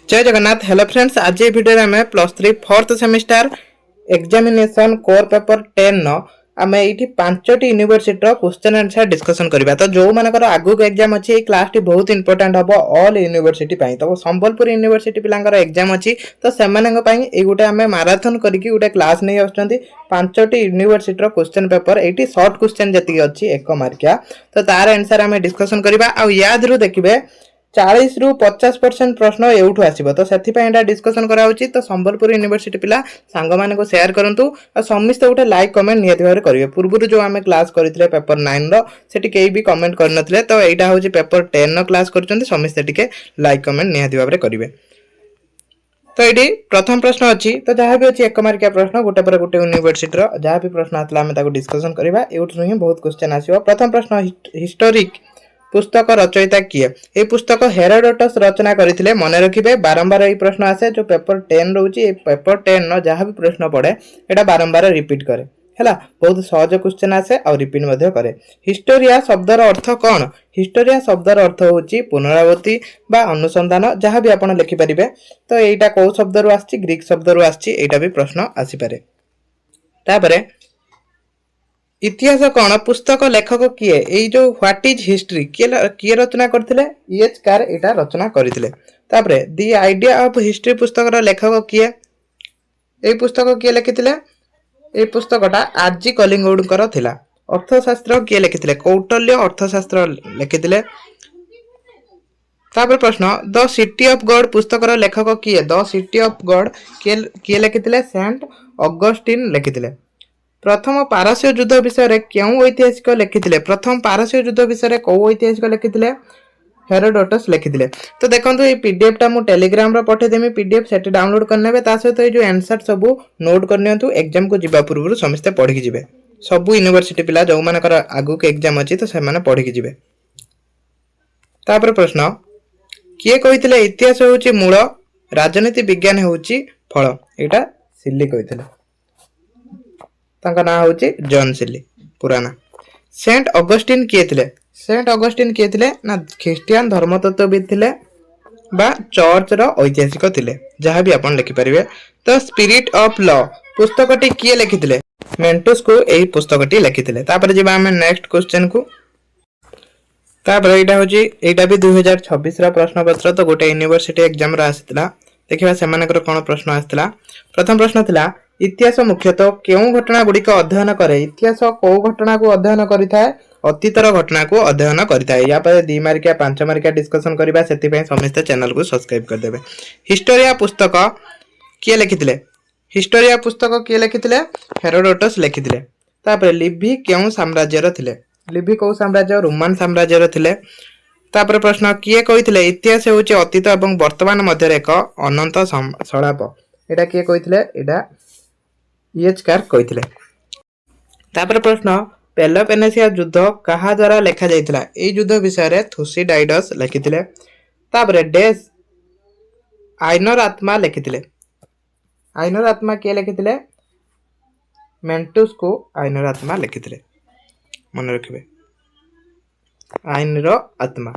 जय Jagannath. Hello friends, आज ये वीडियो में +3 fourth semester examination core paper 10 न आमे एठी पांचटी यूनिवर्सिटी क्वेश्चन आंसर डिस्कशन करबा। तो जो मानकर आगु एग्जाम अछि ए क्लास टी बहुत इंपोर्टेंट हबो ऑल यूनिवर्सिटी पई। तो संबलपुर यूनिवर्सिटी पिलांगर एग्जाम अछि तो सेमानंग पई ए गुटे आमे मैराथन करिकि गुटे क्लास नै आछंती। पांचटी यूनिवर्सिटी क्वेश्चन पेपर एठी शॉर्ट क्वेश्चन जति अछि 1 मार्किया। तो तार आंसर आमे डिस्कशन करबा। आ याद रु देखिबे 40 रु 50% प्रश्न एउठु आसीबो। तो सेथि पय एटा डिस्कशन करा होची। तो संबलपुर यूनिवर्सिटी पिला सांग माने को शेयर करंतु आ समिस्त उठे लाइक कमेंट नियति भारे करिवे। पूर्वरु जो आमे क्लास करितले पेपर 9 रो सेठी केई भी कमेंट करनथले। तो एटा होची पेपर 10 नो क्लास करचंती। समिस्त टिके लाइक कमेंट नियति भारे करिवे। तो एडी प्रथम प्रश्न अछि। तो जहा भी अछि 1 मार्किया प्रश्न गोटे पर गोटे यूनिवर्सिटी रो जहा भी प्रश्न आतला आमे ताको डिस्कशन करबा। एउठु ही बहुत क्वेश्चन आसीबो। प्रथम प्रश्न हिस्टोरिक पुस्तक रचयिता किए? ए पुस्तक हेरोडोटस रचना करथिले। मने रखिबे बारंबार ए प्रश्न आसे जो पेपर 10 रहउची। ए पेपर 10 न जहा भी प्रश्न पड़े एटा बारंबार रिपीट करे हैला। बहुत सहज क्वेश्चन आसे और रिपीट मध्ये करे। हिस्टोरिया शब्दर अर्थ कोन? हिस्टोरिया शब्दर अर्थ होची पुनरावृत्ति बा अनुसंधान जहा भी आपण लिखि परिबे। तो एटा को शब्द रु आछि? ग्रीक शब्द रु आछि। एटा भी प्रश्न आसी पारे। तापरे इतिहास कौन? पुस्तक लेखक किए? ए जो व्हाट इज हिस्ट्री किए रचना करथिले? एच कार एटा रचना करथिले। तापरे द आइडिया ऑफ हिस्ट्री पुस्तक रो लेखक किए? ए पुस्तक किए लिखिथिले? ए पुस्तकटा आरजी कलिंगवुड कर थिला। अर्थशास्त्र किए लिखिथिले? कौटल्य अर्थशास्त्र लिखिथिले। तापर प्रश्न द सिटी ऑफ गॉड पुस्तक रो लेखक किए? द सिटी ऑफ गॉड किए लिखिथिले? Saint Augustine लिखिथिले। प्रथम पारस्य युद्ध विषय रे केउ ऐतिहासिक लिखिथिले? प्रथम पारस्य युद्ध विषय रे को ऐतिहासिक लिखिथिले? हेरोडोटस लिखिथिले। तो देखंतु ए पीडीएफ टा मु टेलीग्राम रो पठे देमी। पीडीएफ सेट डाउनलोड करनेबे। ता सहित ए जो आंसर सब नोट करनियंतु। एग्जाम को जिबा पूर्व समस्त पढि कि जिवे। सब यूनिवर्सिटी पिला जो मानकर आगु के एग्जाम अछि तो से माने पढि कि जिवे। तापर प्रश्न किए कहिथिले इतिहास होउची मूल, राजनीति विज्ञान होउची फल? एटा सिल्ली कहिथिले। तांका ना होची जॉन सिली पुराना। सेंट ऑगस्टिन किए थिले? सेंट ऑगस्टिन किए थिले ना ख्रिस्टियन धर्मतत्वविद थिले बा चर्च रो ऐतिहासिक थिले जहां भी आपण लिखि परिबे। तो स्पिरिट ऑफ लॉ पुस्तकटी किए लिखिथिले? मेंटोस को एही पुस्तकटी लिखिथिले। तापर जेबा हम नेक्स्ट क्वेश्चन को। तापर एटा होची एटा भी 2026 रा प्रश्न पत्र। तो गोटे यूनिवर्सिटी एग्जाम रा आसितला। देखिबा सेमानकर कोन प्रश्न आसितला। प्रथम प्रश्न थिला इतिहास मुख्यतः केउ घटना गुडी को अध्ययन करे? इतिहास को घटना को अध्ययन करिथाय? अतीतर घटना को अध्ययन करिथाय। या पर 2 मार्किया 5 मार्किया डिस्कशन करबा। सेति पय समस्त चैनल को सब्सक्राइब कर देबे। हिस्टोरिया पुस्तक किए लिखिथिले? हिस्टोरिया पुस्तक किए लिखिथिले? हेरोडोटस लिखिथिले। तापर लिबी केउ साम्राज्य रो थिले? लिबी को साम्राज्य? रोमन साम्राज्य रो थिले। तापर प्रश्न किए कहिथिले इतिहास होची अतीत एवं वर्तमान मध्य एक अनंत संलाप? एटा किए कहिथिले? एटा एच कार कहिथिले। तापर प्रश्न पेलोपोनेसिया युद्ध कहा द्वारा लेखा जायतिला? ए युद्ध विषय रे थुसिडाइडस लिखिथिले। तापर डेस आइनर आत्मा लिखिथिले। आइनर आत्मा के लिखिथिले? मेंटुस को आइनर आत्मा लिखिथिले। मन रखिबे आइनर आत्मा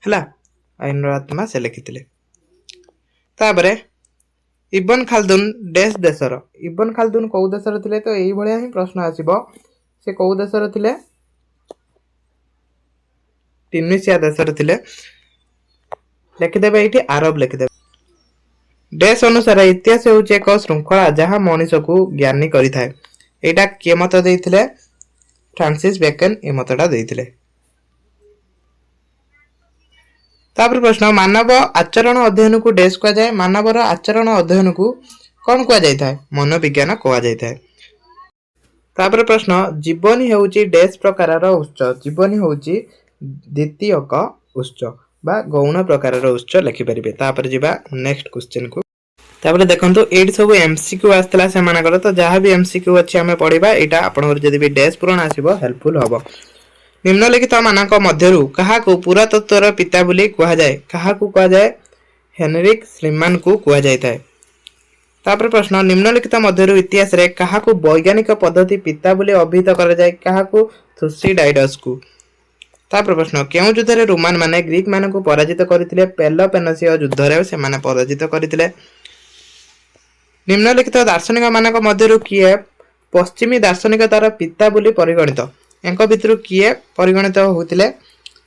हला। आइनर आत्मा से लिखिथिले। तापर इब्न खालदुन देश देशर? इब्न खालदुन को देशर थिले? तो एही भलिया ही प्रश्न आसीबो। से को देशर थिले? ट्यूनिसिया देशर थिले। लिखि देबे एठी अरब लिखि देबे। देश अनुसार इतिहास होउचे एक श्रृंखला जहां मनुष्य को ज्ञानी करिथाय। एटा के मत देइथिले? फ्रांसिस बेकन ए मतटा देइथिले। तापर प्रश्न मानव आचरण अध्ययन को डेस को जाय? मानवर आचरण अध्ययन को कोन को जाय थाय? मनोविज्ञान को जाय थाय। तापर प्रश्न जीवनी होउची डेस प्रकारर उच्च? जीवनी होउची द्वितीयक उच्च बा गौण प्रकारर उच्च लिखि परिबे। तापर जिबा नेक्स्ट क्वेश्चन को। तापर देखंतु एडी सब एमसीक्यू आस्तला से मानकर। तो जहां भी एमसीक्यू अछि हमें पढिबा। एटा आपनर जदी भी डेस पूर्ण आसीबो हेल्पफुल हबो। निम्नलिखित मानक मध्यरु कहा को पुरातत्वर पिता बोली कहा जाय? कहा को कहा जाय? हेनरिक श्रीमान को कहा जाय थाय। तापर प्रश्न निम्नलिखित मध्यरु इतिहास रे कहा को वैज्ञानिक पद्धति पिता बोली अभिहित करा जाय? कहा को थुसिडाइडस को। तापर प्रश्न केउ युद्ध रोमान माने ग्रीक मान को पराजित करथिले पेलोपेनेसिय युद्ध रे से माने पराजित करथिले निम्नलिखित दार्शनिक मानक मध्यरु किए पश्चिमी दार्शनिकतार पिता बोली परिगणित एंक भितरु किए परिगणित होतिले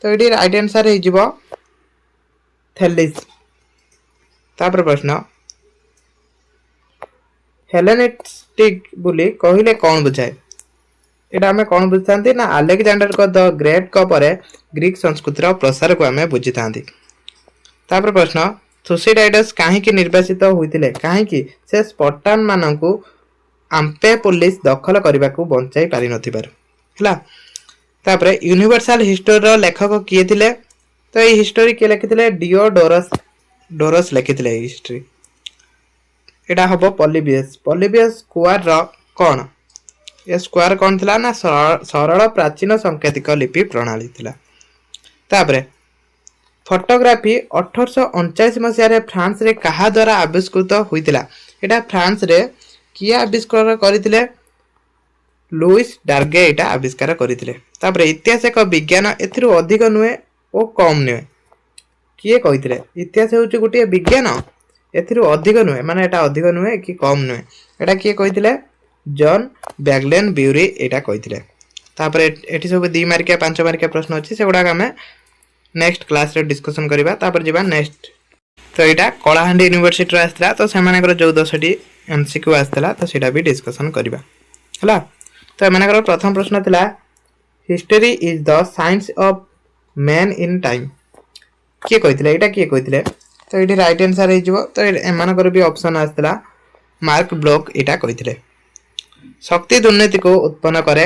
तो एटी राइट आंसर हे जिवो थेलिस तापर प्रश्न हेलेनिस्टिक बोली कहिले कोन बुझाए एटा हमें कोन बुझतांती ना अलेक्जेंडर को द ग्रेट को परे ग्रीक संस्कृतिर प्रसार को हमें बुझितांती तापर प्रश्न थुसिडाइडस काहे की निर्वासित होइतिले काहे की से स्पार्टन माननकु आम्पेपोलिस दखल करबा को बंचाई पारि नथिबार हला तापर यूनिवर्सल हिस्ट्री रो लेखक किए थिले तो ये हिस्ट्री के लिखिथिले डियोडोरस लिखिथिले हिस्ट्री एटा हबो पॉलिबियस स्क्वायर रो कोन ये स्क्वायर कोन थिला ना सरल प्राचीन सांकेतिक लिपि प्रणाली थिला तापर फोटोग्राफी 1849 मसिया रे फ्रांस रे कहा द्वारा आविष्कृत होइतिला एटा फ्रांस रे किया आविष्कार करथिले लुइस डार्गे एटा आविष्कार करथिले तापर इतिहास एक विज्ञान एथिरु अधिक नुए ओ कम नुए किए कहिथिले इतिहास होउची गुटिया विज्ञान एथिरु अधिक नुए माने एटा अधिक नुए कि कम नुए एटा किए कहिथिले जॉन बैगलेन ब्यूरी एटा कहिथिले तापर एठी सब 2 मार्किया 5 मार्किया प्रश्न अछि सेगुडा हमें नेक्स्ट क्लास रे डिस्कशन करिबा तापर जिबा नेक्स्ट तो एटा कलाहांडी यूनिवर्सिटी रे आस्थिला तो सेमानकर 14 टी एमसीक्यू आस्थिला तो सेटा भी डिस्कशन करिबा हला तो एमानकर प्रथम प्रश्न थिला history is the science of man in time के कहिथिले एटा के कहिथिले तो एठी राइट आंसर हे जिवो तो एमानकर भी ऑप्शन आस्थिला मार्क ब्लॉक एटा कहिथिले शक्ति दुर्नीति को उत्पन्न करे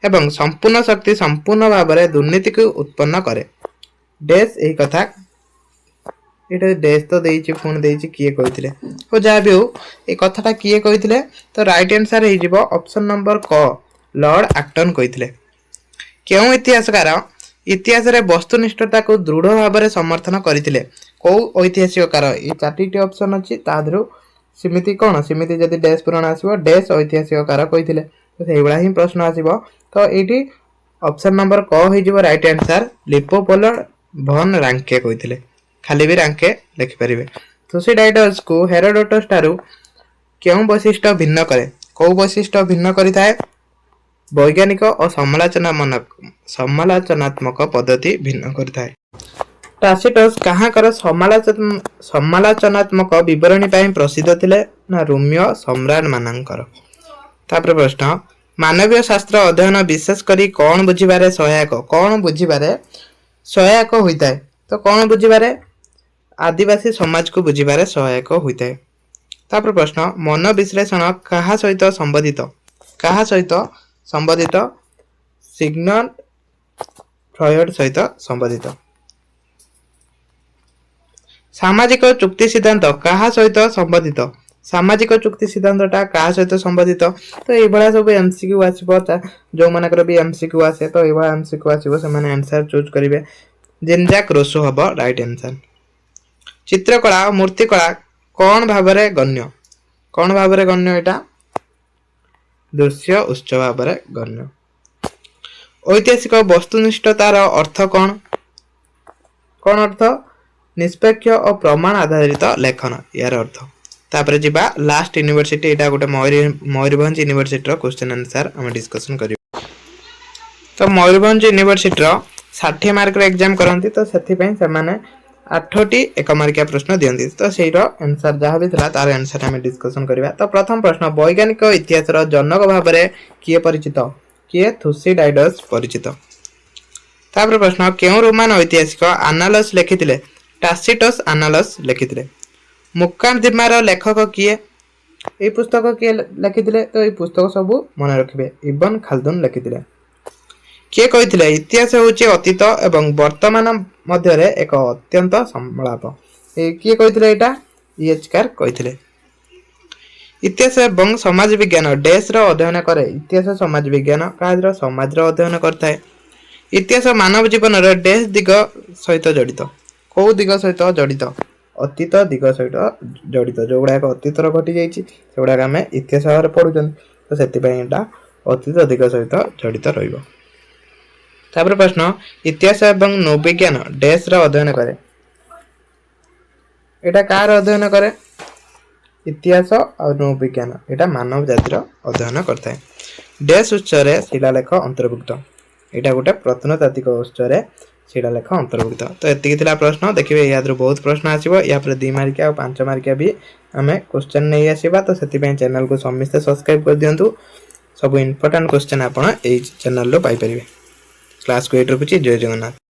एवं संपूर्ण शक्ति संपूर्ण भाबरे दुर्नीति को उत्पन्न करे डेस एही कथा एटा डेस तो देइछि फोन देइछि किए कहिथिले हो जा भी हो ए कथाटा किए कहिथिले तो राइट आंसर हे जिवो ऑप्शन नंबर क लॉर्ड एक्टन कहिथिले केउ इतिहासकार इतिहास रे वस्तुनिष्ठता को दृढ़ भाबरे समर्थन करिथिले को ऐतिहासिककार ए चारटी ऑप्शन अछि तादरु सिमिति कोन सिमिति जदि डेस पुराण आसीबो डेस ऐतिहासिककार कहिथिले तो सेइबळा ही प्रश्न आसीबो तो एटी ऑप्शन नंबर क हे जिवो राइट आंसर लिपोपोलड भन रांके कहिथिले खाली भी रांके लिखि परिबे थुसिडाइडस को हेरोडोटस तारु केउ वैशिष्ट्य भिन्न करे को वैशिष्ट्य भिन्न करिथाय वैज्ञानिक और समालोचनात्मक पद्धति भिन्न करिथाय टासिटस कहाँ कर समालोचनात्मक विवरणी पाई प्रसिद्ध थिले ना रोमियो सम्राट मानकर तापर प्रश्न मानवीय शास्त्र अध्ययन विशेष करी कौन बुझिबारे सहायक होइताय तो कौन बुझिबारे आदिवासी समाज को बुझिबारे सहायक होइताय तापर प्रश्न मन विश्लेषण कहा सहित संबंधित सिग्नल फ्रॉयड सहित संबंधित सामाजिक चुक्ति सिद्धांत कहा सहित संबंधित सामाजिक चुक्ति सिद्धांतटा कहा सहित संबंधित तो ए बळा सब एमसीक्यू आसीबो जो मानकर भी एमसीक्यू आसे तो ए बळा एमसीक्यू आसीबो से माने आंसर चूज करिवे जेनजाक रोसो हबो राइट आंसर चित्रकला और मूर्तिकला कोन भाबरे गण्य एटा दृश्य उत्सव भाबरे गण्य ऐतिहासिक वस्तुनिष्ठतार अर्थ कोन अर्थ निष्पक्ष और प्रमाण आधारित लेखन यार अर्थ तापर जिबा लास्ट यूनिवर्सिटी एटा गोटे मयूरभंज यूनिवर्सिटी रो क्वेश्चन आंसर हम डिस्कशन करियो तो मयूरभंज यूनिवर्सिटी रो 60 मार्क रो एग्जाम करंती तो सेथि पई से माने 8टी 1 मार्किया प्रश्न दियंती तो सेहिरो आंसर जहा भी थिला तार आंसर हम डिस्कशन करिवा तो प्रथम प्रश्न वैज्ञानिक इतिहास रो जनक भाबरे किए परिचित किए थुसिडाइडस परिचित तापर प्रश्न केउ रोमान ऐतिहासिक एनालस लिखिथिले टासिटस एनालस लिखिथिले मुक्काम दिमार लेखक किए ए पुस्तक किए लिखिथिले तो ए पुस्तक सब मन रखिबे इब्न खालदुन लिखिथिले किए कहिथिले इतिहास होची अतीत एवं वर्तमान मध्य रे एक अत्यंत संलाप ए किए कहिथिले एटा ईएचकार कहिथिले इतिहास एवं समाज विज्ञान देश रो अध्ययन करे इतिहास समाज विज्ञान काजर समाज रो अध्ययन करथाय इतिहास मानव जीवन रो देश दिग सहित जडित को दिग सहित जडित अतीत दिग सहित जडित जो गुडा अतीत घटी जाइछि से गुडा हमें इतिहास भाव पढुछन तो सेति पई एटा अतीत दिग सहित जडित रहइबो तापर प्रश्न इतिहास एवं नौविज्ञान डैश रा अध्ययन करे एटा कार अध्ययन करे इतिहास और नौविज्ञान एटा मानव जातिर अध्ययन करता है डैश उच्चरे शिलालेख अंतर्भुक्त एटा गोटे प्रत्नतात्विक उच्चरे शिलालेख अंतर्भुक्त तो एतिकी थिला प्रश्न देखिए या बहुत प्रश्न आसीबो या पर 2 मार्किया और 5 मार्किया भी हमें क्वेश्चन नहीं आसीबा तो सेति पे चैनल को समस्त सब्सक्राइब कर दियंतु सब इंपोर्टेंट क्वेश्चन आपण ए चैनल लो पाई परिबे क्लास को एट रखुची जय जगन्नाथ।